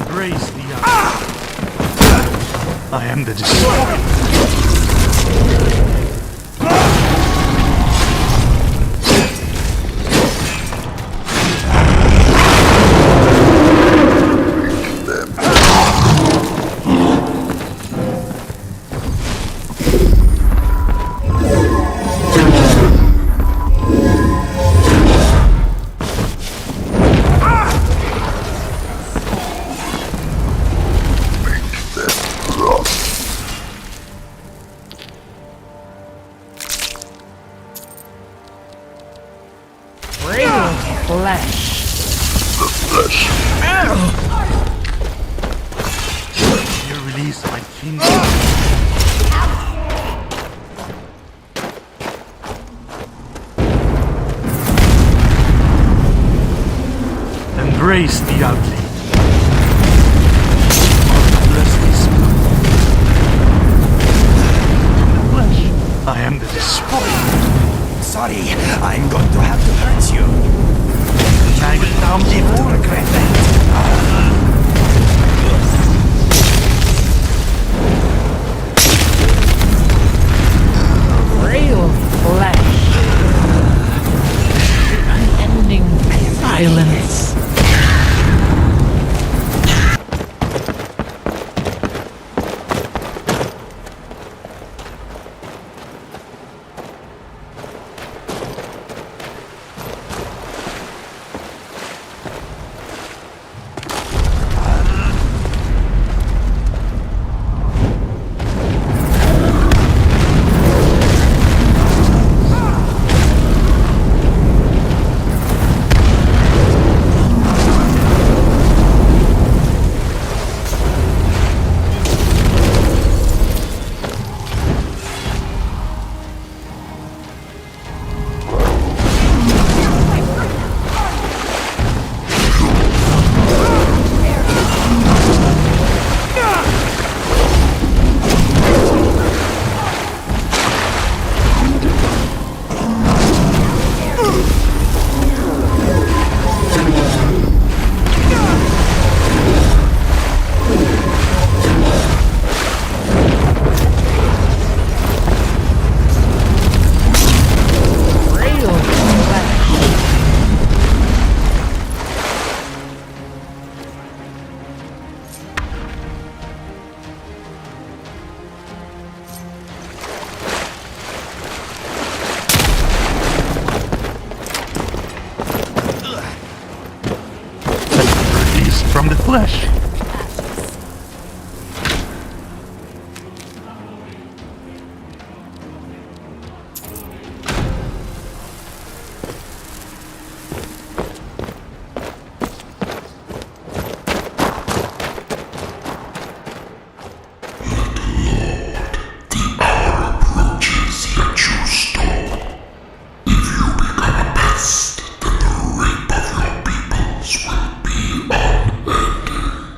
Speaker 12: Embrace the eye. I am the destroyer.
Speaker 11: Flesh.
Speaker 12: Your release my kingdom. Embrace the ugly. Bless this blow. From the flesh, I am the despoiler.
Speaker 1: Sorry, I'm going to have to hurt you.
Speaker 12: I will now
Speaker 1: live to regret that.
Speaker 11: Real flesh. Unending silence.
Speaker 12: From the flesh.
Speaker 5: Will be unending.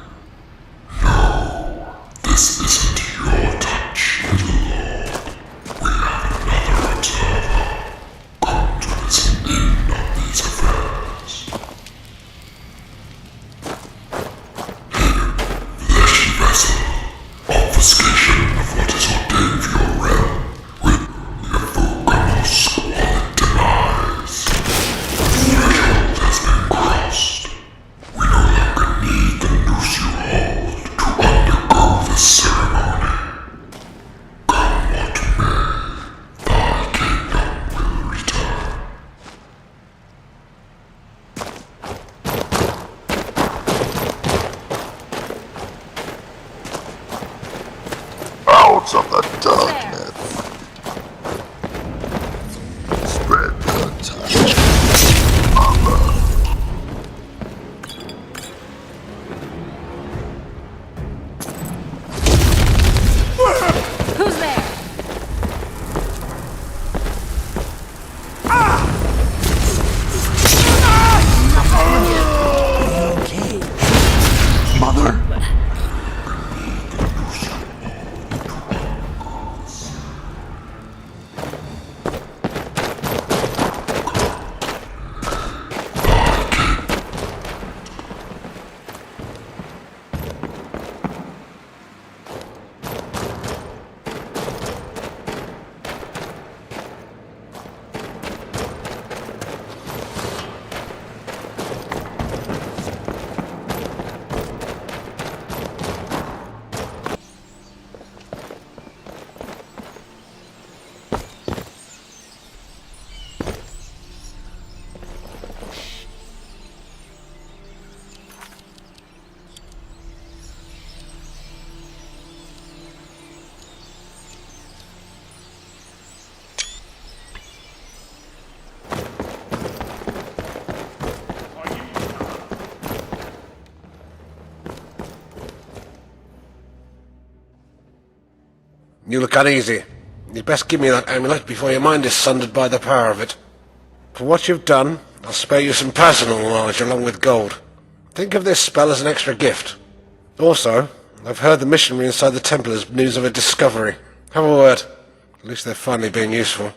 Speaker 4: You look uneasy. You'd best give me that amulet before your mind is sundered by the power of it. For what you've done, I'll spare you some personal knowledge along with gold. Think of this spell as an extra gift. Also, I've heard the missionary inside the temple has news of a discovery. Have a word. At least they're finally being useful.